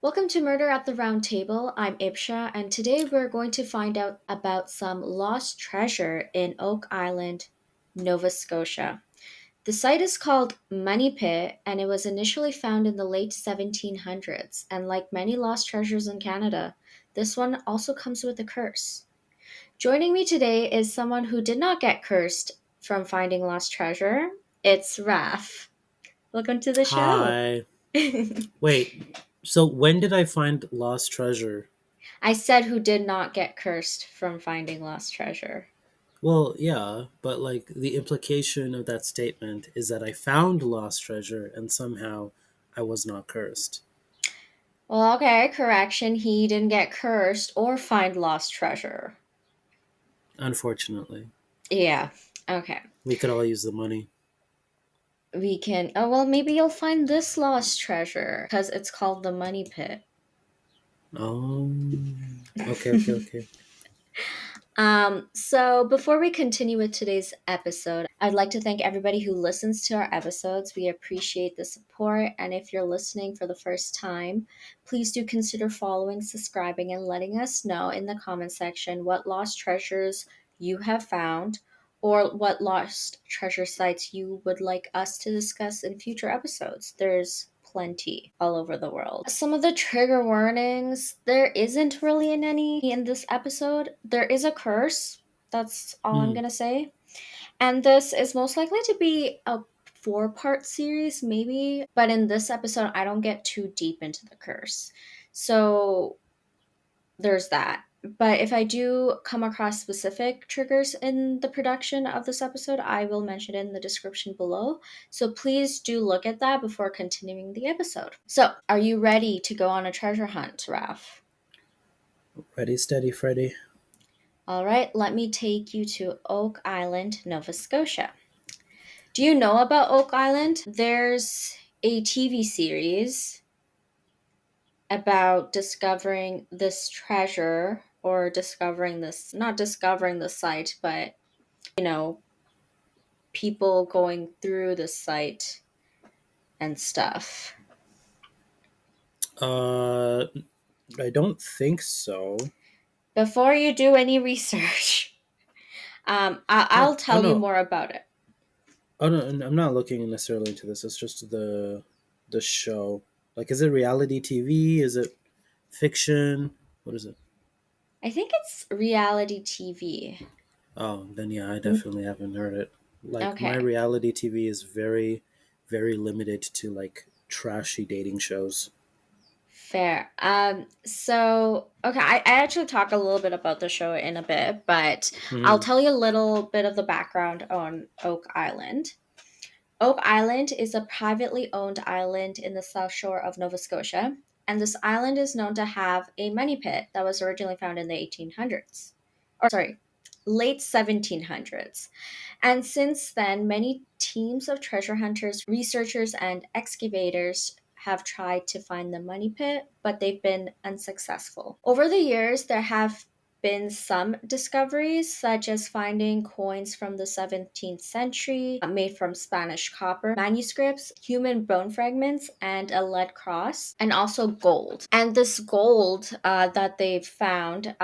Welcome to Murder at the Round Table. I'm Ibsha, and today we're going to find out about some lost treasure in Oak Island, Nova Scotia. The site is called Money Pit, and it was initially found in the late 1700s. And like many lost treasures in Canada, this one also comes with a curse. Joining me today is someone who did not get cursed from finding lost treasure. It's Raf. Welcome to the show. Hi. Wait, so when did I find lost treasure? I said who did not get cursed from finding lost treasure. Well, yeah, but like the implication of that statement is that I found lost treasure and somehow I was not cursed. Well, okay, correction. He didn't get cursed or find lost treasure. Unfortunately, Yeah, okay. we could all use the money. We can. Oh, well, maybe you'll find this lost treasure because it's called the Money Pit. Oh, okay. So before we continue with today's episode, I'd like to thank everybody who listens to our episodes. We appreciate the support. And if you're listening for the first time, please do consider following, subscribing, and letting us know in the comment section what lost treasures you have found or what lost treasure sites you would like us to discuss in future episodes. There's plenty all over the world. Some of the trigger warnings, there isn't really any in this episode. There is a curse. That's all I'm Hmm. going to say. And this is most likely to be a four-part series, maybe. But in this episode, I don't get too deep into the curse. So there's that. But if I do come across specific triggers in the production of this episode, I will mention it in the description below. So please do look at that before continuing the episode. So, are you ready to go on a treasure hunt, Raf? Ready, steady, Freddy. All right, let me take you to Oak Island, Nova Scotia. Do you know about Oak Island? There's a TV series about discovering this treasure or discovering this, not discovering the site, but people going through the site and stuff. Uh, I don't think so. Before you do any research, I'll No, oh tell you no, more about it. oh no, I'm not looking necessarily into this. It's just the show. Like, is it reality TV? Is it fiction? What is it? I think it's reality TV. Oh, then yeah, I definitely haven't heard it. Like my Okay, reality TV is very, very limited to like trashy dating shows. fair. I actually talk a little bit about the show in a bit, but I'll Hmm. tell you a little bit of the background on Oak Island. Oak Island is a privately owned island in the south shore of Nova Scotia, and this island is known to have a money pit that was originally found in the 1800s. Or, sorry, late 1700s. And since then, many teams of treasure hunters, researchers, and excavators have tried to find the money pit, but they've been unsuccessful. Over the years, there have been some discoveries, such as finding coins from the 17th century made from Spanish copper, manuscripts, human bone fragments, and a lead cross, and also gold. And this gold that they've found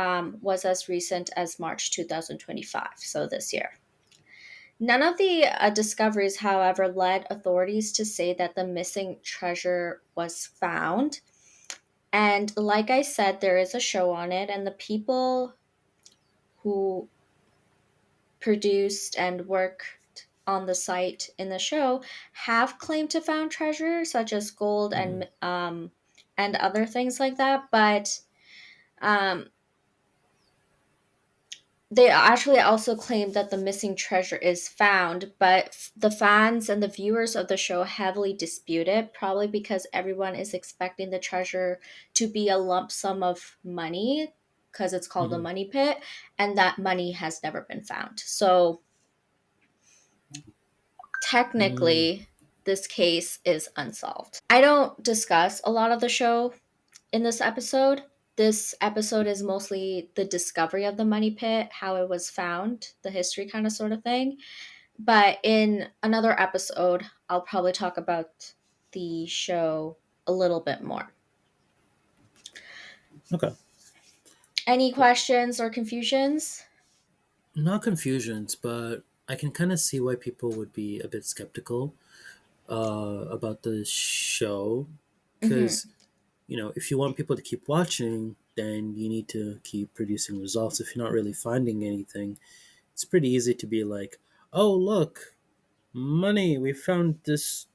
was as recent as March 2025, so this year. None of the discoveries, however, led authorities to say that the missing treasure was found. And like I said, there is a show on it, and the people who produced and worked on the site in the show have claimed to found treasure, such as gold Hmm. and other things like that. But um, they actually also claim that the missing treasure is found, but the fans and the viewers of the show heavily dispute it, probably because everyone is expecting the treasure to be a lump sum of money because it's called the Hmm. money pit, and that money has never been found. So Hmm. technically, this case is unsolved. I don't discuss a lot of the show in this episode. This episode is mostly the discovery of the money pit, how it was found, the history kind of sort of thing. But in another episode, I'll probably talk about the show a little bit more. Okay. Any questions or confusions? Not confusions, but I can kind of see why people would be a bit skeptical about the show, Mm-hmm. because if you want people to keep watching, then you need to keep producing results. If you're not really finding anything, it's pretty easy to be like, "Oh, look, money! We found this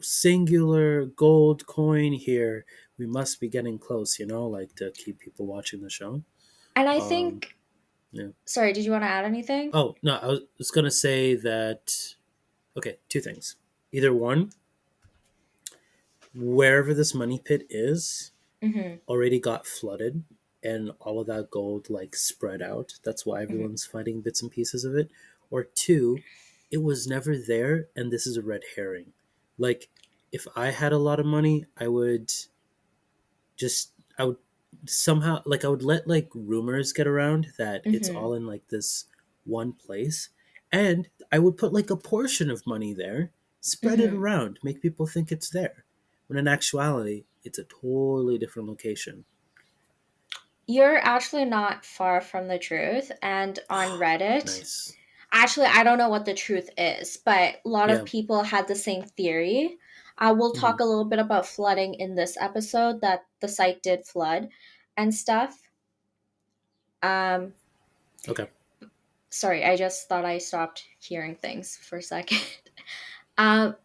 singular gold coin here. We must be getting close." Like to keep people watching the show. And I Um, think, yeah. sorry, did you want to add anything? Oh no, I was gonna say that. Okay, two things. Either one, wherever this money pit is, Mm-hmm. already got flooded and all of that gold like spread out. That's why Mm-hmm. everyone's finding bits and pieces of it. Or two, it was never there and this is a red herring. Like if I had a lot of money, I would somehow like I would let like rumors get around that it's Mm-hmm. all in like this one place, and I would put like a portion of money there, spread it Mm-hmm. around, make people think it's there, when in actuality it's a totally different location. You're actually not far from the truth. And on Reddit, Nice. actually, I don't know what the truth is, but a lot of Yeah. people had the same theory. We'll Hmm. talk a little bit about flooding in this episode, that the site did flood and stuff. Um, Okay. Sorry, I just thought I stopped hearing things for a second. um,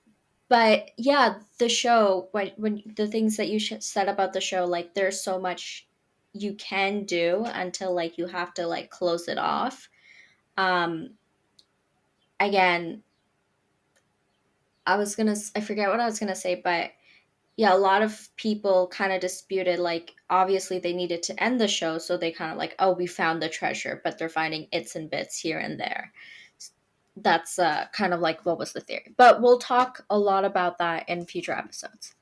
but yeah, the show, when the things that you said about the show, like there's so much you can do until like you have to like close it off. Um, Again, I forget what I was gonna say, but yeah, a lot of people kind of disputed, like, obviously they needed to end the show, so they kind of like, oh, we found the treasure, but they're finding its and bits here and there. That's kind of like what was the theory. But we'll talk a lot about that in future episodes.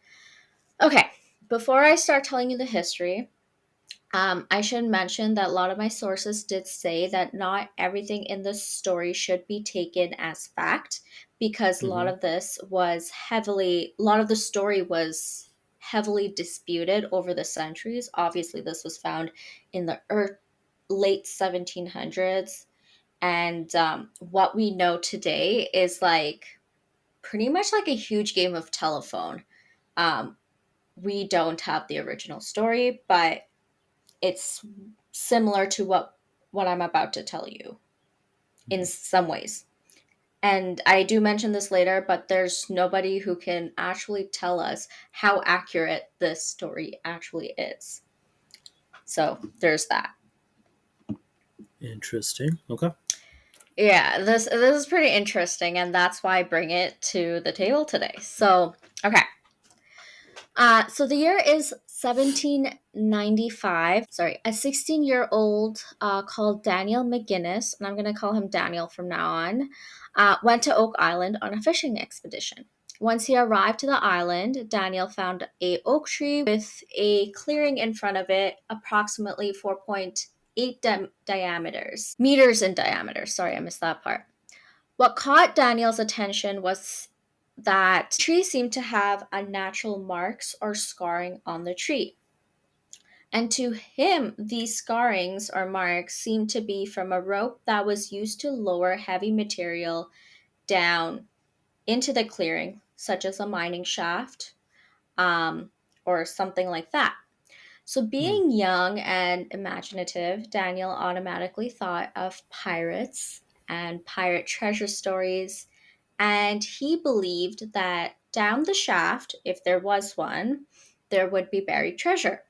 Okay, before I start telling you the history, I should mention that a lot of my sources did say that not everything in the story should be taken as fact, because Hmm. a lot of the story was heavily disputed over the centuries. Obviously, this was found in the late 1700s. And what we know today is like pretty much like a huge game of telephone. Um, we don't have the original story, but it's similar to what I'm about to tell you in Hmm. some ways. And I do mention this later, but there's nobody who can actually tell us how accurate this story actually is. So there's that. Interesting. Okay. Yeah, this is pretty interesting, and that's why I bring it to the table today. So, okay. So the year is 1795. Sorry, a 16-year-old called Daniel McGinnis, and I'm going to call him Daniel from now on, went to Oak Island on a fishing expedition. Once he arrived to the island, Daniel found a oak tree with a clearing in front of it, approximately 4.8 diameters meters in diameter. Sorry, I missed that part. What caught Daniel's attention was that the tree seemed to have unnatural marks or scarring on the tree. And to him, these scarrings or marks seemed to be from a rope that was used to lower heavy material down into the clearing, such as a mining shaft, um, or something like that. So, Hmm. being young and imaginative, Daniel automatically thought of pirates and pirate treasure stories, and he believed that down the shaft, if there was one, there would be buried treasure.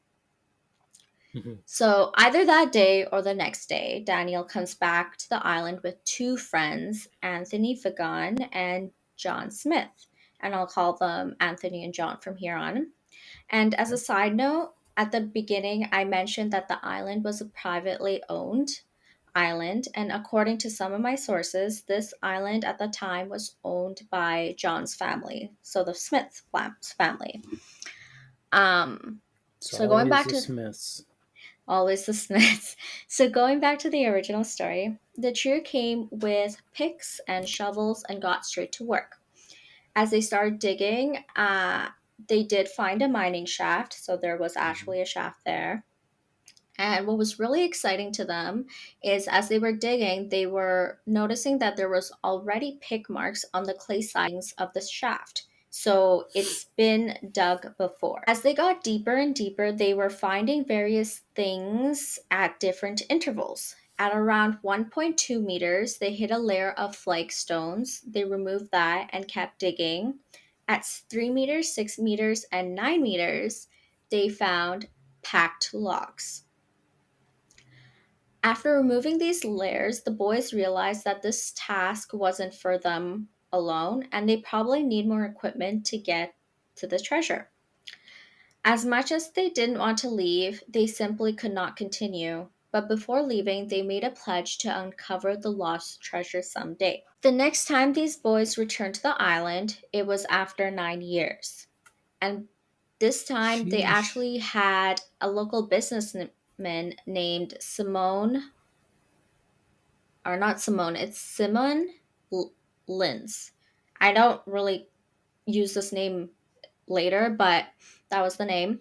Hmm. So, either that day or the next day, Daniel comes back to the island with two friends, Anthony Fagan and John Smith. And I'll call them Anthony and John from here on. And as a Okay. side note, at the beginning, I mentioned that the island was a privately owned island. And according to some of my sources, this island at the time was owned by John's family, so the Smith family. Um, It's so going always back the to Smiths. always the Smiths. So going back to the original story, the trio came with picks and shovels and got straight to work. As they started digging, they did find a mining shaft, so there was Hmm. actually a shaft there. And what was really exciting to them is as they were digging, they were noticing that there was already pick marks on the clay sidings of the shaft. So it's been dug before. As they got deeper and deeper, they were finding various things at different intervals. At around 1.2 meters, they hit a layer of flagstones. They removed that and kept digging. At 3 meters, 6 meters, and 9 meters, they found packed logs. After removing these layers, the boys realized that this task wasn't for them alone, and they probably need more equipment to get to the treasure. As much as they didn't want to leave, they simply could not continue. But before leaving, they made a pledge to uncover the lost treasure someday. The next time these boys returned to the island, it was after 9 years. And this time they Sheesh. actually had a local businessman named Simone, or not Simone, it's Simon Linz. I don't really use this name later, but that was the name.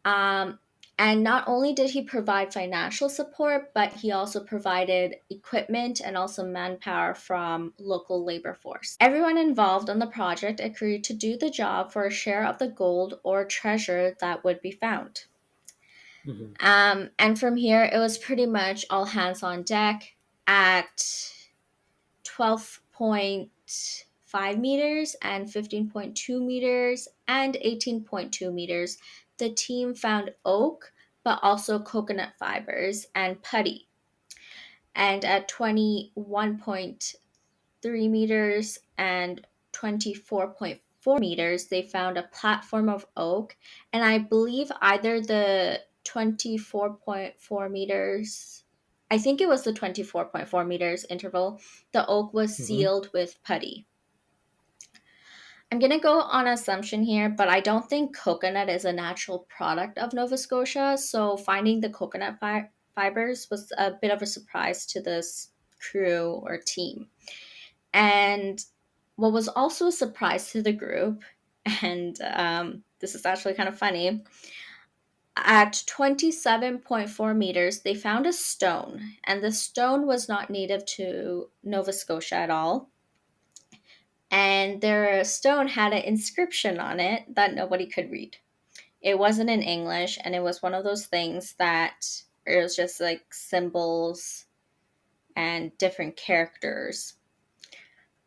Um, and not only did he provide financial support, but he also provided equipment and also manpower from local labor force. Everyone involved on the project agreed to do the job for a share of the gold or treasure that would be found. Hmm. And from here, it was pretty much all hands on deck at 12.5 meters and 15.2 meters and 18.2 meters. The team found oak, but also coconut fibers and putty. And at 21.3 meters and 24.4 meters, they found a platform of oak. And I believe either the 24.4 meters, I think it was the 24.4 meters interval, the oak was Hmm. sealed with putty. I'm going to go on assumption here, but I don't think coconut is a natural product of Nova Scotia. So finding the coconut fibers was a bit of a surprise to this crew or team. And what was also a surprise to the group, and this is actually kind of funny, at 27.4 meters, they found a stone, and the stone was not native to Nova Scotia at all. And their stone had an inscription on it that nobody could read. It wasn't in English, and it was one of those things that it was just like symbols and different characters.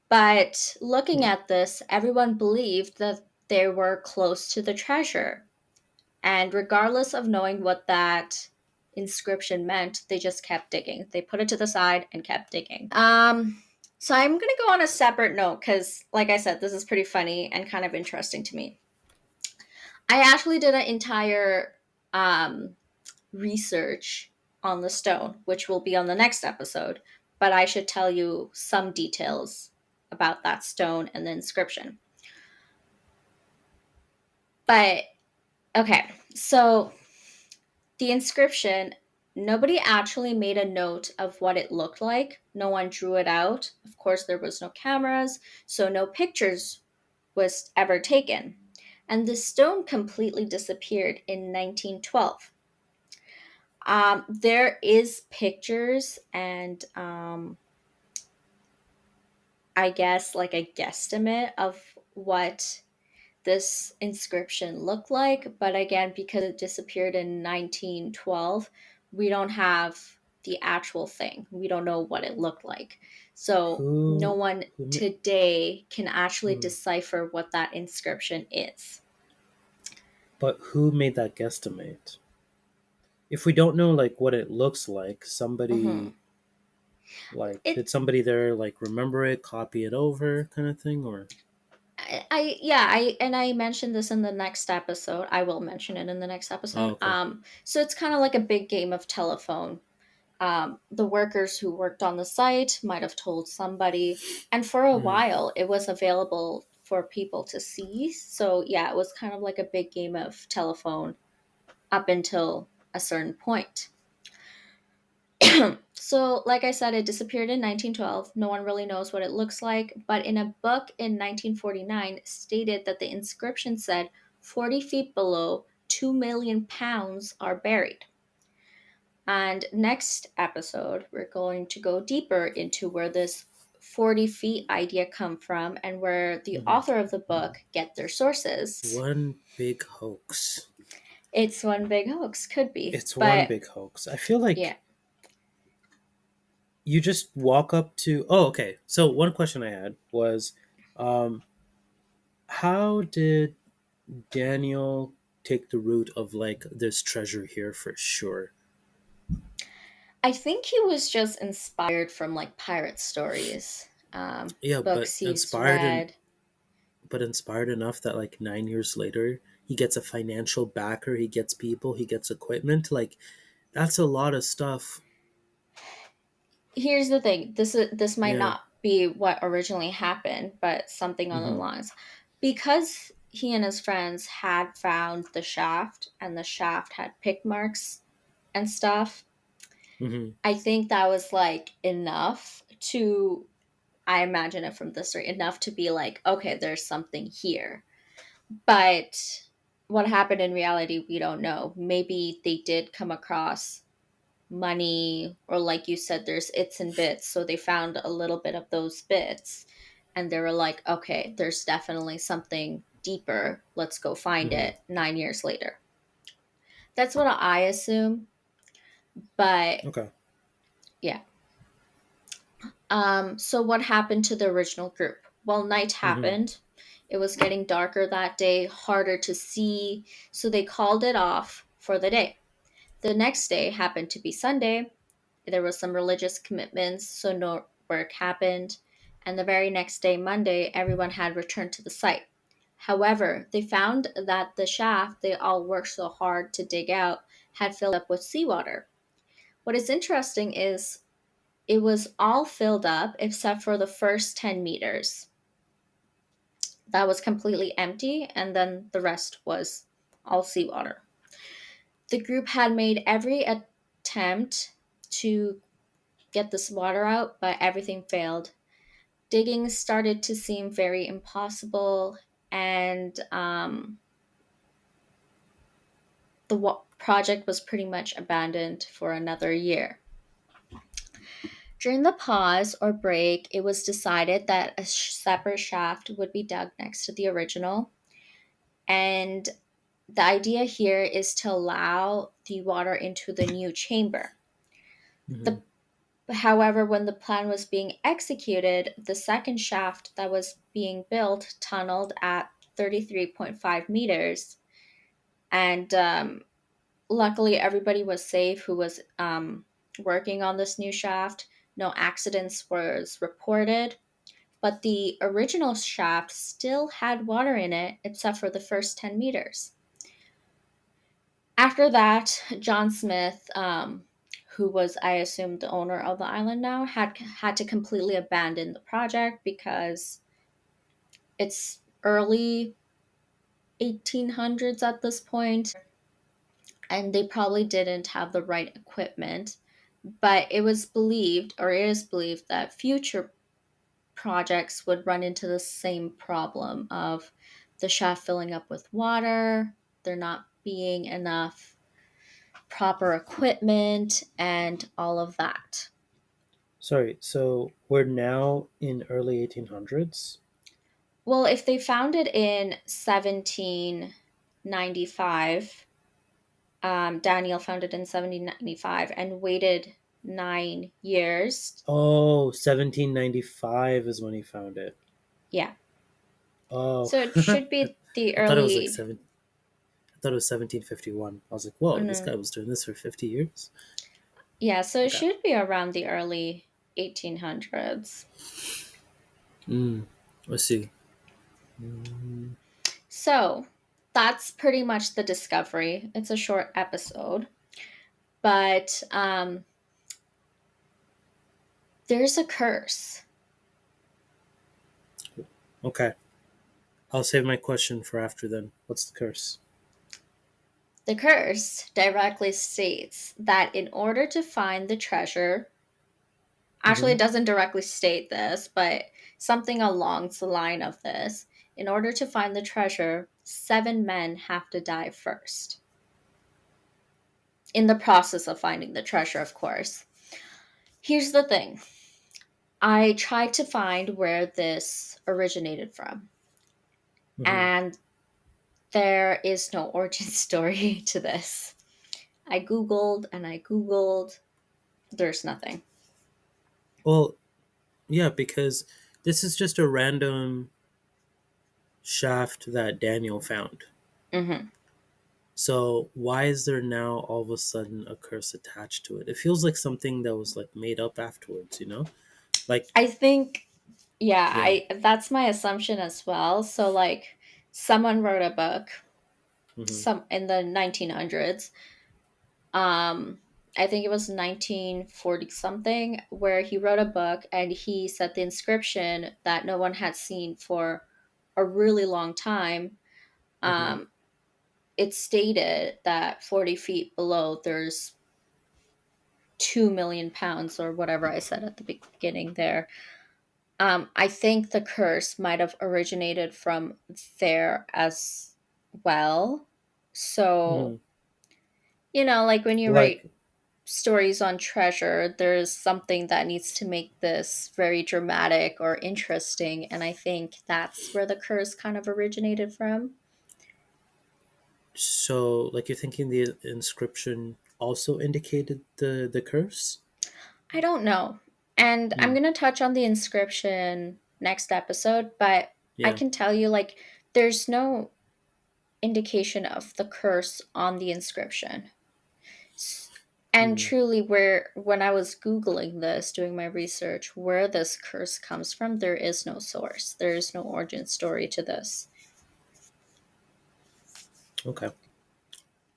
But looking at this, everyone believed that they were close to the treasure. And regardless of knowing what that inscription meant, they just kept digging. They put it to the side and kept digging. So I'm going to go on a separate note because, like I said, this is pretty funny and kind of interesting to me. I actually did an entire um, research on the stone, which will be on the next episode, but I should tell you some details about that stone and the inscription. But okay, so the inscription, nobody actually made a note of what it looked like. No one drew it out. Of course, there was no cameras, so no pictures was ever taken. And the stone completely disappeared in 1912. There is pictures and I guess like a guesstimate of what this inscription looked like. But again, because it disappeared in 1912, we don't have the actual thing. We don't know what it looked like. So no Who, one who, ma- today can actually hmm. decipher what that inscription is. But who made that guesstimate? If we don't know like what it looks like, Mhm. It, did somebody there like remember it, copy it over, kind of thing, or? yeah, I mentioned this in the next episode. I will mention it in the next Oh, episode. okay. So it's kind of like a big game of telephone. The workers who worked on the site might have told somebody, and for a Mm. while it was available for people to see. So, yeah, it was kind of like a big game of telephone up until a certain point. So, like I said, it disappeared in 1912. No one really knows what it looks like, but in a book in 1949 stated that the inscription said 40 feet below, 2 million pounds are buried. And next episode, we're going to go deeper into where this 40 feet idea come from and where the Hmm. author of the book get their sources. One big hoax. It's one big hoax, could be, It's one but big hoax. I feel yeah. like you just walk up to. Oh, okay. So one question I had was, um, how did Daniel take the route of like there's treasure here for sure? I think he was just inspired from like pirate stories, Yeah, books he's read. but inspired enough that like 9 years later he gets a financial backer, he gets people, he gets equipment. Like that's a lot of stuff. Here's the thing, this might Yeah. not be what originally happened, but something on the Mm-hmm. lines. Because he and his friends had found the shaft and the shaft had pick marks and stuff, Mm-hmm. I think that was like enough to, I imagine it from the story, enough to be like, okay, there's something here. But what happened in reality, we don't know. Maybe they did come across money, or like you said, there's its and bits. So they found a little bit of those bits and they were like, okay, there's definitely something deeper. Let's go find Mm-hmm. it 9 years later. That's what I assume. But Okay. yeah. So what happened to the original group? Well, night Mm-hmm. happened. It was getting darker that day, harder to see, so they called it off for the day. The next day happened to be Sunday. There was some religious commitments, so no work happened. And the very next day, Monday, everyone had returned to the site. However, they found that the shaft they all worked so hard to dig out had filled up with seawater. What is interesting is it was all filled up except for the first 10 meters. That was completely empty, and then the rest was all seawater. The group had made every attempt to get this water out, but everything failed. Digging started to seem very impossible, and the project was pretty much abandoned for another year. During the pause or break, it was decided that a separate shaft would be dug next to the original. And the idea here is to allow the water into the new chamber. Mm-hmm. The, however, when the plan was being executed, the second shaft that was being built tunneled at 33.5 meters. And luckily, everybody was safe who was working on this new shaft. No accidents was reported. But the original shaft still had water in it, except for the first 10 meters. After that, John Smith, who was, I assume, the owner of the island now, had to completely abandon the project because it's early 1800s at this point, and they probably didn't have the right equipment. But it was believed, or it is believed, that future projects would run into the same problem of the shaft filling up with water, there not being enough proper equipment, and all of that. Sorry. So we're now in early 1800s. Well, if they found it in 1795, Daniel found it in 1795 and waited 9 years. Oh, 1795 is when he found it. Yeah. Oh, So it I should be the thought it was like early. seven. I thought it was 1751. I was like, Oh whoa, this no. guy was doing this for 50 years. Yeah, so it Okay. should be around the early 1800s. Mm, let's see. Mm, So that's pretty much the discovery. It's a short episode, but there's a curse. okay. I'll save my question for after then. What's the curse? The curse directly states that in order to find the treasure, actually, Mm-hmm. it doesn't directly state this, but something along the line of this. In order to find the treasure, 7 men have to die first. in the process of finding the treasure, of course. Here's the thing. I tried to find where this originated from, Hmm. and there is no origin story to this. I Googled and I Googled, there's nothing. Well, yeah, because this is just a random shaft that Daniel found. Hmm. So why is there now all of a sudden a curse attached to it? It feels like something that was like made up afterwards, you know? Like, I think, yeah, yeah. I that's my assumption as well. So like someone wrote a book Hmm. some in the 1900s. um I think it was 1940 something, where he wrote a book and he said the inscription that no one had seen for a really long time. Hmm. um it stated that 40 feet below there's 2 million pounds, or whatever I said at the beginning there. I think the curse might have originated from there as well. So, Hmm. like when you write Like, stories on treasure, there's something that needs to make this very dramatic or interesting. And I think that's where the curse kind of originated from. so, like you're thinking the inscription also indicated the curse? I don't know. And I'm Hmm. going to touch on the inscription next episode, but I Yeah. can tell you, like, there's no indication of the curse on the inscription. And Hmm. truly, where when I was Googling this, doing my research, where this curse comes from, there is no source. There is no origin story to this. Okay.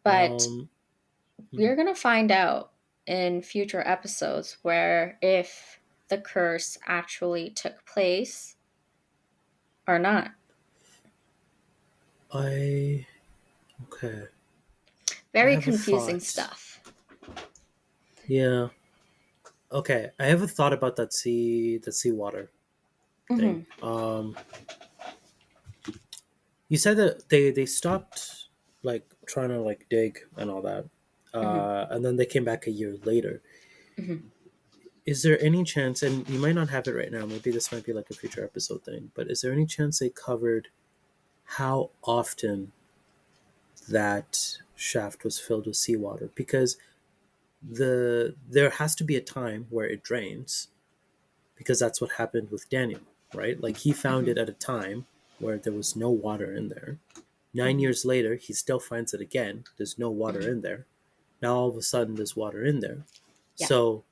But Um. we're Mhm. going to find out in future episodes where if the curse actually took place or not. I okay. I Very have a confusing thought. stuff. Yeah. Okay. I have a thought about that seawater thing. Hmm. You said that they stopped like trying to like dig and all that, Hmm. and then they came back a year later. Hmm. Is there any chance, and you might not have it right now, maybe this might be like a future episode thing, but is there any chance they covered how often that shaft was filled with seawater? Because there has to be a time where it drains, because that's what happened with Daniel, right? Like he found Hmm. it at a time where there was no water in there. 9 Hmm. years later, he still finds it again. There's no water Hmm. in there. Now all of a sudden, there's water in there. Yeah. So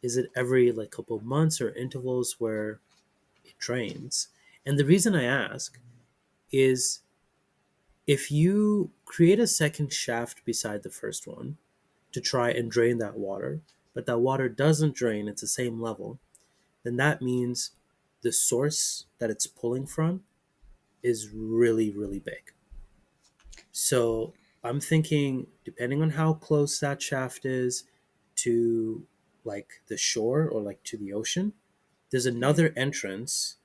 is it every like couple of months or intervals where it drains? And the reason I ask is if you create a second shaft beside the first one to try and drain that water, but that water doesn't drain at the same level, then that means the source that it's pulling from is really, really big. So I'm thinking, depending on how close that shaft is to like the shore or like to the ocean, there's Hmm. another entrance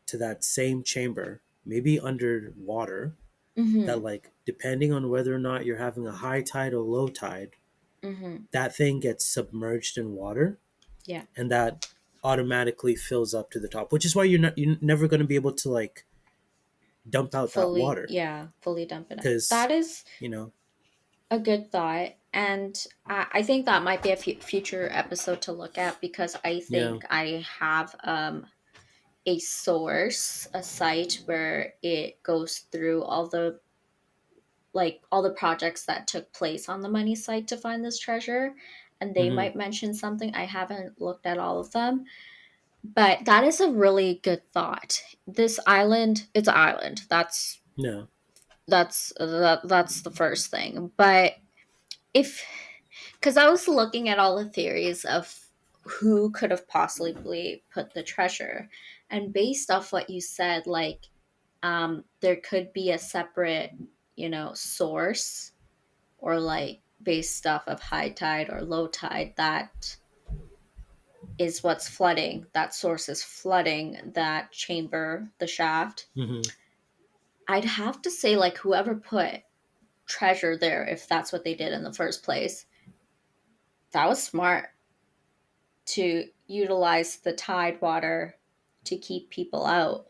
to that same chamber, maybe underwater, that Hmm. like depending on whether or not you're having a high tide or low tide, Hmm. that thing gets submerged in water Yeah. and that automatically fills up to the top, which is why you're never going to be able to like dump out that Fully, water yeah, fully dump it out. because That is you know a good thought. And I think that might be a future episode to look at, because I yeah. think I have a source, a site where it goes through all the projects that took place on the money site to find this treasure. And they Hmm. might mention something. I haven't looked at all of them. But that is a really good thought. This island, it's an island. Yeah. That's the first thing. But if because I was looking at all the theories of who could have possibly put the treasure, and based off what you said, like there could be a separate, source, or like based off of high tide or low tide, that is what's flooding. That source is flooding that chamber, the shaft. Hmm. I'd have to say, like, whoever put treasure there, if that's what they did in the first place, That was smart to utilize the tide water to keep people out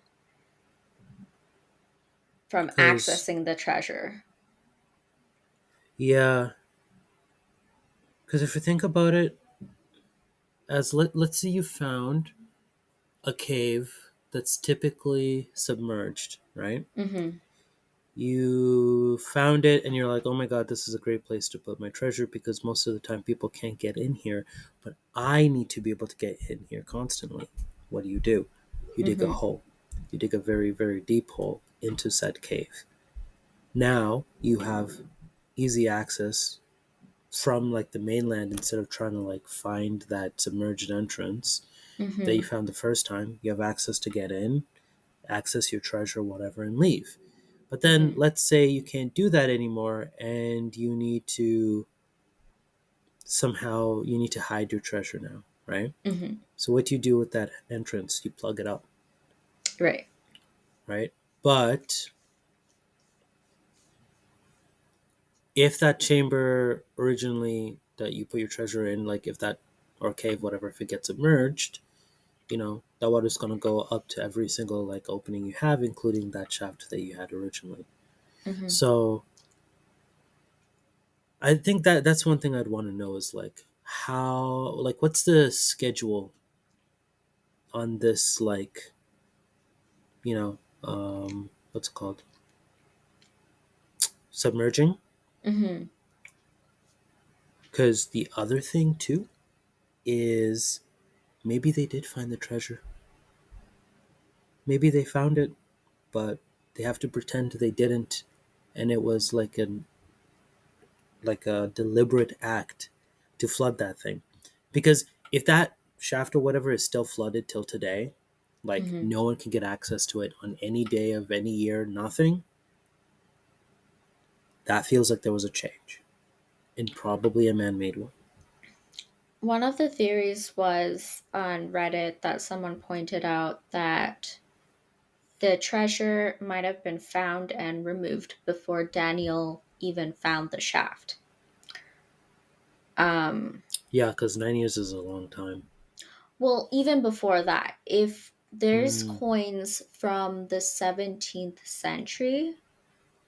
from Because, accessing the treasure. yeah, because if you think about it, let's say you found a cave that's typically submerged, right? Mm-hmm. You found it and you're like, oh my god, this is a great place to put my treasure because most of the time people can't get in here, but I need to be able to get in here constantly. What do? You dig a Mm-hmm. hole. You dig a very, very deep hole into said cave. Now you have easy access from like the mainland instead of trying to like find that submerged entrance that you Mm-hmm. found the first time. You have access to get in, access your treasure, whatever, and leave. But then Mm-hmm. let's say you can't do that anymore and you need to hide your treasure now, right? Mm-hmm. So what do you do with that entrance? You plug it up, Right. right? But if that chamber originally that you put your treasure in, like if that or cave, whatever, if it gets submerged, that water's gonna go up to every single like opening you have, including that shaft that you had originally. Mm-hmm. So I think that's one thing I'd want to know is like how like what's the schedule on this like what's it called, submerging? Mm-hmm. Because the other thing too is maybe they did find the treasure, maybe they found it, but they have to pretend they didn't, and it was like a deliberate act to flood that thing. Because if that shaft or whatever is still flooded till today, like Mm-hmm. no one can get access to it on any day of any year, nothing, that feels like there was a change and probably a man made one. One of the theories was on Reddit that someone pointed out that the treasure might have been found and removed before Daniel even found the shaft. Um, Yeah, because 9 years is a long time. well, even before that, if there's Mm, coins from the 17th century,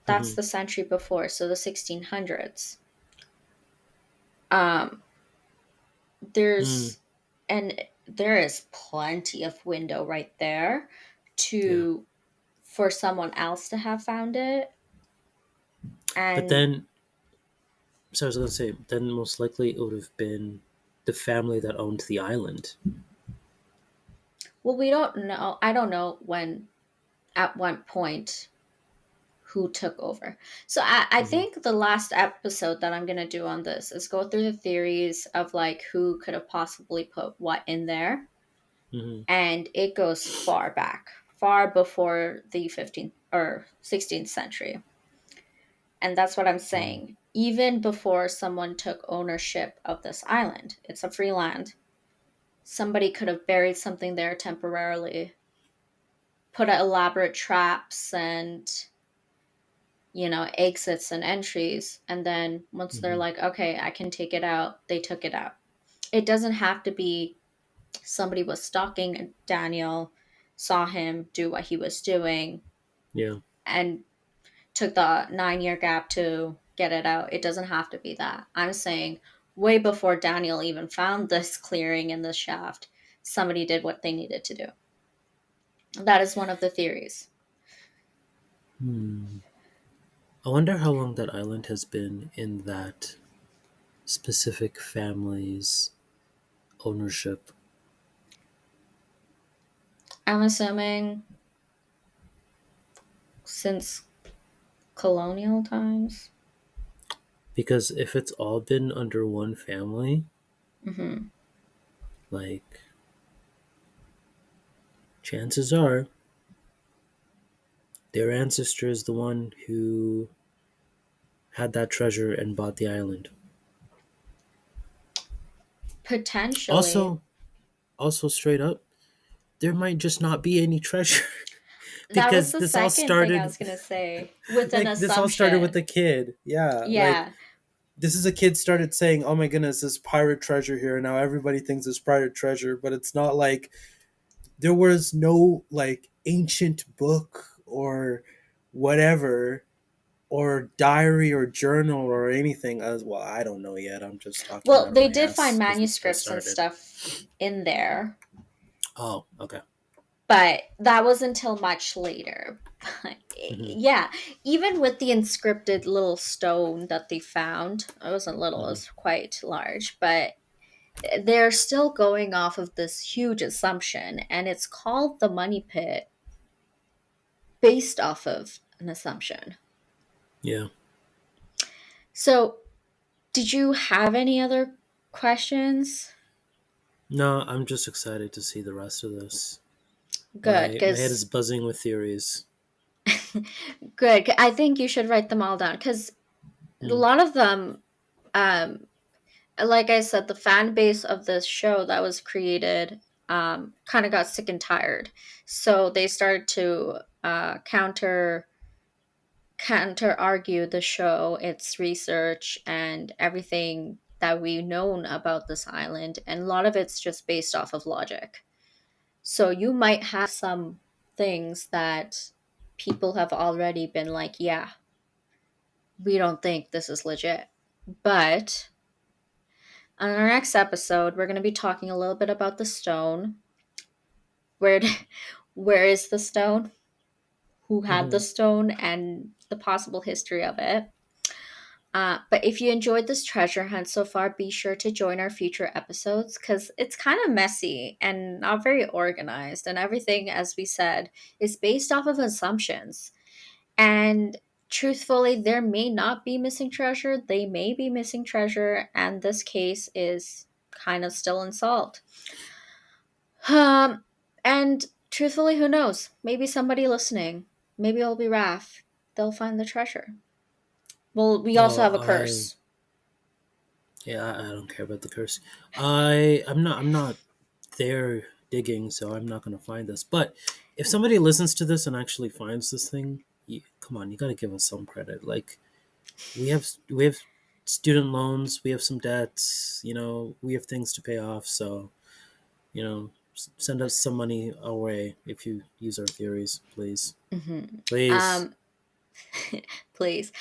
that's mm-hmm, the century before, so the 1600s. Um, mm, there's and there is plenty of window right there yeah. to for someone else to have found it. But And then, so I was going to say, then most likely it would have been the family that owned the island. well, we don't know. I don't know when at what point who took over. So I Mm-hmm, think the last episode that I'm gonna do on this is go through the theories of like who could have possibly put what in there. mm-hmm, And it goes far back, far before the 15th or 16th century. And that's what I'm mm, saying. Even before someone took ownership of this island, it's a free land. Somebody could have buried something there temporarily, put elaborate traps and, exits and entries. And then once they're mm-hmm. like, okay, I can take it out, they took it out. It doesn't have to be somebody was stalking Daniel, saw him do what he was doing, Yeah. and took the 9 year gap to get it out. It doesn't have to be that. I'm saying way before Daniel even found this clearing in this shaft, somebody did what they needed to do. That is one of the theories. Hmm. I wonder how long that island has been in that specific family's ownership. I'm assuming since colonial times. Because if it's all been under one family, Hmm. like chances are their ancestor is the one who had that treasure and bought the island. Potentially. Also, straight up, there might just not be any treasure That was because the this all second thing I started was going to say with an like this all started with assumption. the kid. Yeah, like Yeah. this is a kid started saying, "Oh my goodness, this pirate treasure here." And now everybody thinks it's pirate treasure, but it's not like there was no like ancient book or whatever or diary or journal or anything as well. I don't know yet. I'm just talking Well, out of they my did find ass because this just manuscripts and started. stuff in there, Oh, okay. but that was until much later. Hmm. Yeah, even with the inscripted little stone that they found, it wasn't little, it Hmm. was quite large, but they're still going off of this huge assumption, and it's called the money pit based off of an assumption. Yeah. So, did you have any other questions? No, I'm just excited to see the rest of this. Good, My head is because buzzing with theories. good. I think you should write them all down because a Mm. lot of them, um, like I said, the fan base of this show that was created kind of got sick and tired, so they started to counter argue the show, its research, and everything that we've known about this island, and a lot of it's just based off of logic. So you might have some things that people have already been like, yeah, we don't think this is legit. But on our next episode, we're going to be talking a little bit about the stone. Where where is the stone? Who had the Hmm. stone and the possible history of it? But if you enjoyed this treasure hunt so far, be sure to join our future episodes because it's kind of messy and not very organized. And everything, as we said, is based off of assumptions. And truthfully, there may not be missing treasure, they may be missing treasure, and this case is kind of still unsolved. Um, and truthfully, who knows? Maybe somebody listening, maybe it'll be Raph. They'll find the treasure. Well, we also Oh, have a I curse. yeah, I don't care about the curse. I'm not there digging, so I'm not gonna find this. But if somebody listens to this and actually finds this thing, come on, you gotta give us some credit. Like we have student loans, we have some debts, we have things to pay off. So send us some money our way if you use our theories, please, Mhm. please. Um, please.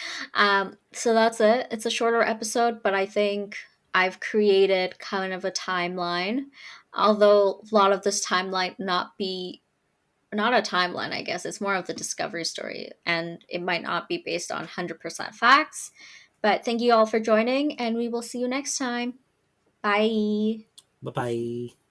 So that's it. It's a shorter episode, but I think I've created kind of a timeline. Although a lot of this timeline not a timeline, I guess. It's more of the discovery story, and it might not be based on 100% facts. But thank you all for joining, and we will see you next time. Bye. Bye bye.